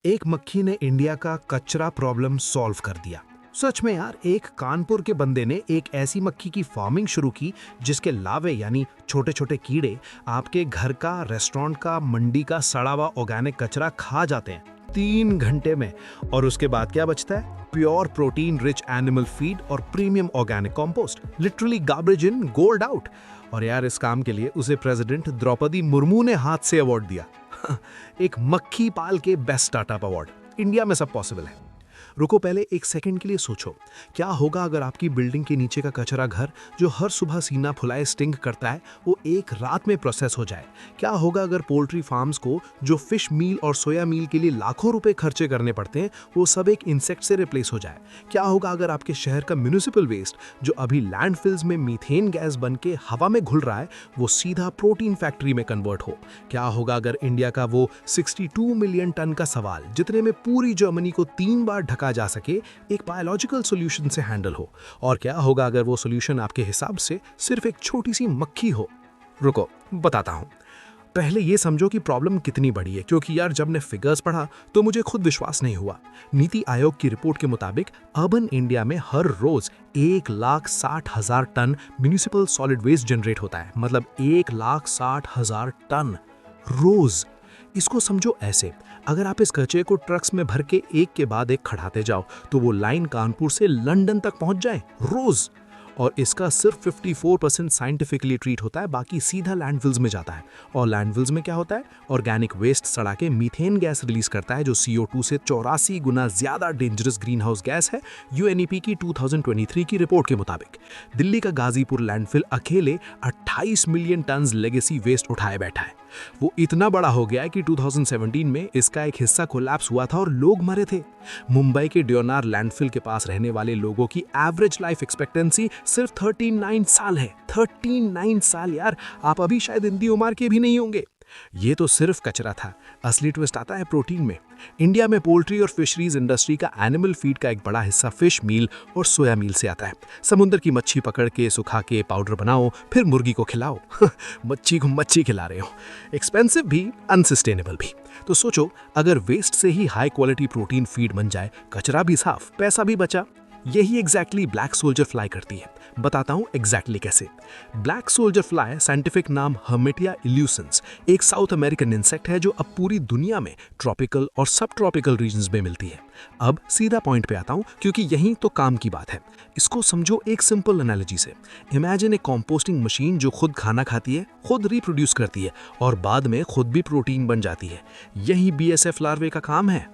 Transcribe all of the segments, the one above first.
एक मक्खी ने इंडिया का कचरा प्रॉब्लम सॉल्व कर दिया। सच में यार, एक कानपुर के बंदे ने एक ऐसी मक्खी की फार्मिंग शुरू की जिसके लावे यानी छोटे छोटे कीड़े आपके घर का, रेस्टोरेंट का, मंडी का सड़ा हुआ ऑर्गेनिक कचरा खा जाते हैं 3 घंटे में। और उसके बाद क्या बचता है? Pure protein rich animal feed और premium organic compost. Literally garbage in gold out. और यार, इस काम के लिए उसे प्रेसिडेंट द्रौपदी मुर्मू ने हाथ से अवार्ड दिया। एक मक्खी पाल के बेस्ट स्टार्टअप अवार्ड। इंडिया में सब पॉसिबल है। रुको, पहले एक सेकंड के लिए सोचो, क्या होगा अगर आपकी बिल्डिंग के नीचे का कचरा घर जो हर सुबह सीना फुलाए स्टिंक करता है वो एक रात में प्रोसेस हो जाए? क्या होगा अगर पोल्ट्री फार्म्स को जो फिश मील और सोया मील के लिए लाखों रुपए खर्चे करने पड़ते हैं वो सब एक इंसेक्ट से रिप्लेस हो जाए? क्या होगा अगर आपके शहर का म्युनिसिपल वेस्ट जो अभी लैंडफिल्स में मीथेन गैस बन के हवा में घुल रहा है वो सीधा प्रोटीन फैक्ट्री में कन्वर्ट हो? क्या होगा अगर इंडिया का वो 62 मिलियन टन का सवाल, जितने में पूरी जर्मनी को 3 बार ढका जा सके, एक बायोलॉजिकल सॉल्यूशन से हैंडल हो? और क्या होगा अगर वो सॉल्यूशन आपके हिसाब से सिर्फ एक छोटी सी मक्खी हो? रुको, बताता हूं। पहले ये समझो कि प्रॉब्लम कितनी बड़ी है, क्योंकि यार जब ने फिगर्स पढ़ा तो मुझे खुद विश्वास नहीं हुआ। नीति आयोग की रिपोर्ट के मुताबिक अर्बन इंडिया में हर रोज 1,60,000 tonne municipal solid waste generate होता है। मतलब 1,60,000 टन रोज। इसको समझो ऐसे, अगर आप इस कचरे को ट्रक्स में भर के एक के बाद एक खड़ाते जाओ तो वो लाइन कानपुर से लंदन तक पहुंच जाए रोज। और इसका सिर्फ 54% साइंटिफिकली ट्रीट होता है, बाकी सीधा लैंडफिल्स में जाता है। और लैंडफिल्स में क्या होता है? ऑर्गेनिक वेस्ट सड़ा के मीथेन गैस रिलीज करता है जो CO2 से 84 गुना ज्यादा डेंजरस ग्रीन हाउस गैस है, UNEP की 2023 की रिपोर्ट के मुताबिक। दिल्ली का गाजीपुर लैंडफिल अकेले 28 मिलियन टन लेगेसी वेस्ट उठाए बैठा है। वो इतना बड़ा हो गया है कि 2017 में इसका एक हिस्सा कोलैप्स हुआ था और लोग मरे थे। मुंबई के ड्योनार लैंडफिल के पास रहने वाले लोगों की एवरेज लाइफ एक्सपेक्टेंसी सिर्फ 39 साल है। 39 साल यार, आप अभी शायद हिंदी उम्र के भी नहीं होंगे। ये तो सिर्फ कचरा था, असली ट्विस्ट आता है प्रोटीन में। इंडिया में पोल्ट्री और फिशरीज इंडस्ट्री का एनिमल फीड का एक बड़ा हिस्सा फिश मील और सोया मील से आता है। समुद्र की मच्छी पकड़ के सुखा के पाउडर बनाओ, फिर मुर्गी को खिलाओ। मच्छी को मच्छी खिला रहे हो। एक्सपेंसिव भी, अनसस्टेनेबल भी। तो सोचो, अगर वेस्ट से ही हाई क्वालिटी प्रोटीन फीड बन जाए, कचरा भी साफ, पैसा भी बचा। यही एग्जैक्टली ब्लैक सोल्जर फ्लाई करती है। बताता हूं एग्जैक्टली कैसे। ब्लैक सोल्जर फ्लाई, साइंटिफिक नाम हर्मेटिया इल्यूसेंस, एक साउथ अमेरिकन इंसेक्ट है जो अब पूरी दुनिया में ट्रॉपिकल और सब ट्रॉपिकल रीजन्स में मिलती है। अब सीधा पॉइंट पे आता हूं, क्योंकि यही तो काम की बात है। इसको समझो एक सिंपल एनालॉजी से। इमेजिन एक कंपोस्टिंग मशीन जो खुद खाना खाती है, खुद रिप्रोड्यूस करती है और बाद में खुद भी प्रोटीन बन जाती है। यही BSF लार्वे का काम है।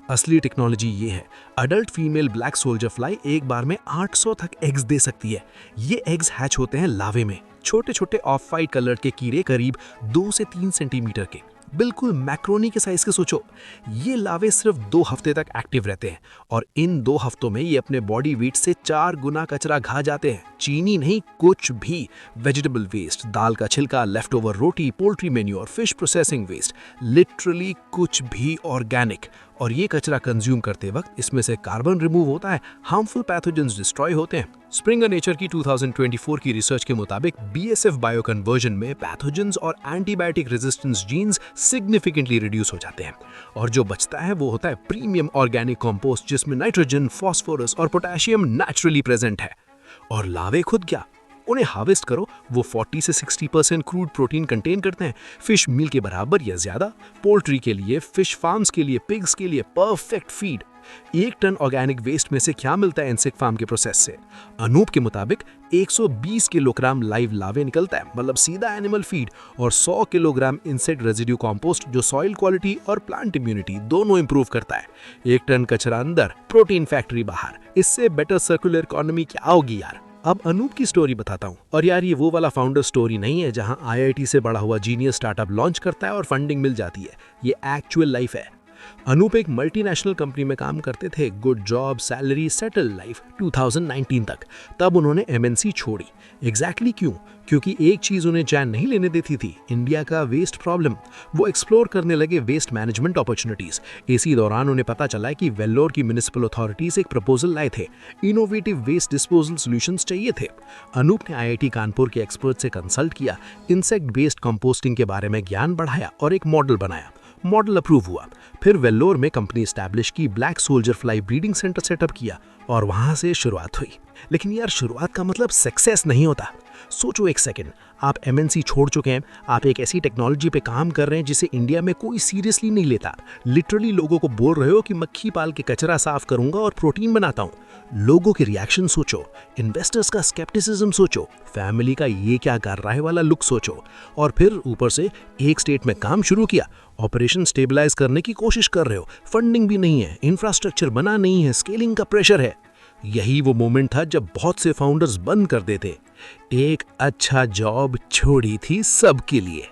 असली टेक्नोलॉजी ये है, adult female black soldier fly एक बार में 800 तक एग्स दे सकती है। ये एग्स हैच होते हैं लावे में, छोटे छोटे ऑफ वाइट कलर के कीड़े करीब 2 से 3 सेंटीमीटर के, बिल्कुल मैक्रोनी के साइज के। सोचो, ये लावे सिर्फ 2 हफ्ते तक एक्टिव रहते हैं और इन 2 हफ्तों में ये अपने बॉडी वेट से 4 गुना कचरा खा जाते हैं। चीनी नहीं, कुछ भी। वेजिटेबल वेस्ट, दाल का छिलका, लेफ्ट ओवर रोटी, poultry manure, fish processing waste, literally कुछ भी ऑर्गेनिक। और ये कचरा कंज्यूम करते वक्त इसमें से कार्बन रिमूव होता है, हार्मफुल पैथोजेंस डिस्ट्रॉय होते हैं। स्प्रिंगर नेचर की 2024 की रिसर्च के मुताबिक BSF बायो कन्वर्जन में पैथोजेंस और antibiotic resistance genes significantly reduce हो जाते हैं। और जो बचता है वो होता है प्रीमियम ऑर्गेनिक कंपोस्ट, जिसमें नाइट्रोजन, फास्फोरस और पोटेशियम नेचुरली प्रेजेंट है। और लावे खुद क्या, उन्हें हार्वेस्ट करो, वो 40 से 60% क्रूड प्रोटीन कंटेन करते हैं, फिश मील के बराबर या ज्यादा। पोल्ट्री के लिए, फिश फार्म्स के लिए, पिग्स के लिए perfect feed. 1 tonne organic waste में से क्या मिलता है इंसेक्ट फार्म के प्रोसेस से? अनूप के मुताबिक 120 किलोग्राम लाइव लावे निकलता है, मतलब सीधा एनिमल फीड, और 100 किलोग्राम इंसेक्ट रेजिड्यू कंपोस्ट जो सॉइल क्वालिटी और प्लांट इम्यूनिटी दोनों इंप्रूव करता है। 1 टन कचरा अंदर, प्रोटीन फैक्ट्री बाहर। इससे बेटर सर्कुलर इकोनॉमी क्या होगी यार। अब अनूप की स्टोरी बताता हूँ। और यार, ये वो वाला फाउंडर स्टोरी नहीं है जहां IIT से बड़ा हुआ जीनियस स्टार्टअप लॉन्च करता है और फंडिंग मिल जाती है। ये एक्चुअल लाइफ है। अनूप एक मल्टीनेशनल कंपनी में काम करते थे, good job, salary, settle life, 2019 तक। तब उन्होंने MNC छोड़ी। एग्जैक्टली क्यों? क्योंकि एक चीज उन्हें चैन नहीं लेने देती थी, इंडिया का वेस्ट प्रॉब्लम। वो एक्सप्लोर करने लगे वेस्ट मैनेजमेंट अपॉर्चुनिटीज। इसी दौरान उन्हें पता चला कि वेल्लोर की म्युनिसिपल अथॉरिटीज एक प्रपोजल लाए थे, इनोवेटिव वेस्ट डिस्पोजल सॉल्यूशंस चाहिए थे। अनूप ने IIT कानपुर के एक्सपर्ट से कंसल्ट किया, इंसेक्ट बेस्ड कंपोस्टिंग के बारे में ज्ञान बढ़ाया और एक मॉडल बनाया। मॉडल अप्रूव हुआ। फिर वेल्लोर में कंपनी एस्टैब्लिश की, black soldier fly breeding centre setup किया और वहां से शुरुआत हुई। लेकिन यार, शुरुआत का मतलब सक्सेस नहीं होता। सोचो एक सेकंड, आप एमएनसी छोड़ चुके हैं, आप एक ऐसी टेक्नोलॉजी पे काम कर रहे हैं जिसे इंडिया में कोई सीरियसली नहीं लेता। लिटरली लोगों को बोल रहे हो कि मक्खी पाल के कचरा साफ करूंगा और प्रोटीन बनाता हूं। लोगों के रिएक्शन सोचो, इन्वेस्टर्स का स्केप्टिसिज्म सोचो, फैमिली का ये क्या कर रहा है वाला लुक सोचो, और फिर ऊपर से एक स्टेट में काम शुरू किया, ऑपरेशन स्टेबलाइज करने की कोशिश कर रहे हो, फंडिंग भी नहीं है, इंफ्रास्ट्रक्चर बना नहीं है, स्केलिंग का प्रेशर है। यही वो मोमेंट था जब बहुत से फाउंडर्स बंद कर देते। एक अच्छा जॉब छोड़ी थी सबके लिए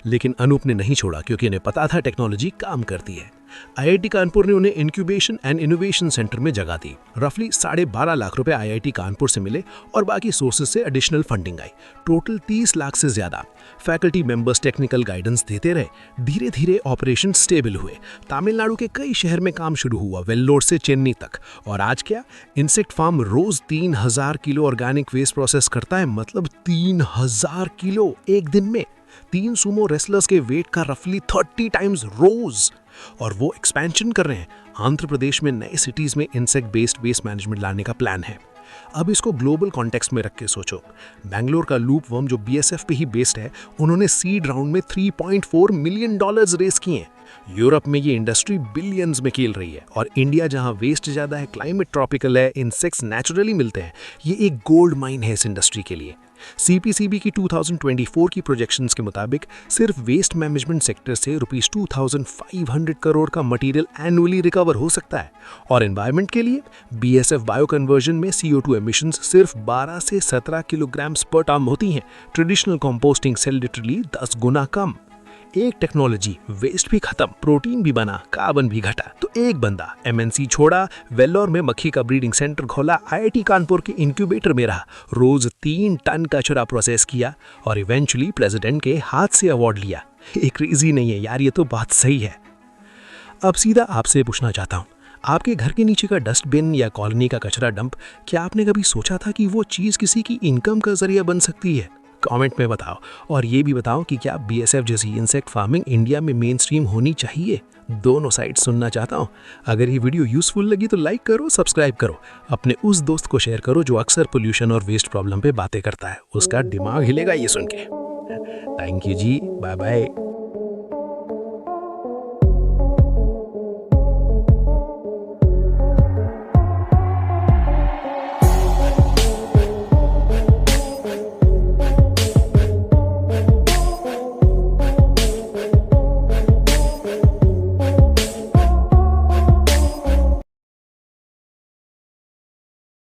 लेकिन अनूप ने नहीं छोड़ा, क्योंकि इन्हें पता था टेक्नोलॉजी काम करती है। आईआईटी कानपुर ने उन्हें इंक्यूबेशन एंड इनोवेशन सेंटर में जगह दी। रफली 12.5 लाख रुपए आईआईटी कानपुर से मिले और बाकी सोर्सेज से एडिशनल फंडिंग आई। टोटल 30 लाख से ज्यादा। फैकल्टी मेंबर्स टेक्निकल गाइडेंस देते रहे। धीरे धीरे ऑपरेशन स्टेबल हुए। तमिलनाडु के कई शहर में काम शुरू हुआ, वेल्लोर से चेन्नई तक। और आज क्या, इंसेक्ट फार्म रोज 3000 किलो ऑर्गेनिक वेस्ट प्रोसेस करता है। मतलब 3000 किलो एक दिन में। 3 सुमो रेसलर्स के वेट का रफली 30 टाइम्स रोज। और वो एक्सपेंशन कर रहे हैं। आंध्र प्रदेश में नए सिटीज में इंसेक्ट बेस्ड वेस्ट मैनेजमेंट लाने का प्लान है। अब इसको ग्लोबल कॉन्टेक्स्ट में रख के सोचो। बेंगलोर का लूप वर्म जो बीएसएफ पे ही बेस्ड है, उन्होंने सीड राउंड में $3.4 मिलियन रेस किए हैं। यूरोप में ये इंडस्ट्री बिलियंस में खेल रही है। और इंडिया जहां वेस्ट ज्यादा है, क्लाइमेट ट्रॉपिकल है, इंसेक्ट्स नेचुरली मिलते हैं, ये एक गोल्ड माइन है इस इंडस्ट्री के लिए। सीपीसीबी की 2024 की प्रोजेक्शंस के मुताबिक सिर्फ वेस्ट मैनेजमेंट सेक्टर से ₹2500 करोड़ का मटेरियल एनुअली रिकवर हो सकता है। और एनवायरनमेंट के लिए बीएसएफ बायो कन्वर्जन में CO2 एमिशंस सिर्फ 12 से 17 किलोग्राम पर टन होती हैं। ट्रेडिशनल कंपोस्टिंग से लिटरली 10 गुना कम। एक टेक्नोलॉजी, वेस्ट भी खत्म, प्रोटीन भी बना, कार्बन भी घटा। तो एक बंदा एमएनसी छोड़ा, वेल्लोर में मक्खी का ब्रीडिंग सेंटर खोला, आईआईटी कानपुर के इंक्यूबेटर में रहा, रोज 3 टन कचरा प्रोसेस किया और इवेंचुअली प्रेसिडेंट के हाथ से अवार्ड लिया। ये क्रेजी नहीं है यार, ये तो बात सही है। अब सीधा आपसे पूछना चाहता हूँ, आपके घर के नीचे का डस्टबिन या कॉलोनी का कचरा डंप, क्या आपने कभी सोचा था कि वो चीज़ किसी की इनकम का जरिया बन सकती है? कमेंट में बताओ। और ये भी बताओ कि क्या बीएसएफ जैसी इंसेक्ट फार्मिंग इंडिया में मेन स्ट्रीम होनी चाहिए? दोनों साइड सुनना चाहता हूँ। अगर ये वीडियो यूजफुल लगी तो लाइक करो, सब्सक्राइब करो, अपने उस दोस्त को शेयर करो जो अक्सर पोल्यूशन और वेस्ट प्रॉब्लम पे बातें करता है। उसका दिमाग हिलेगा ये सुन के। थैंक यू जी, बाय बाय।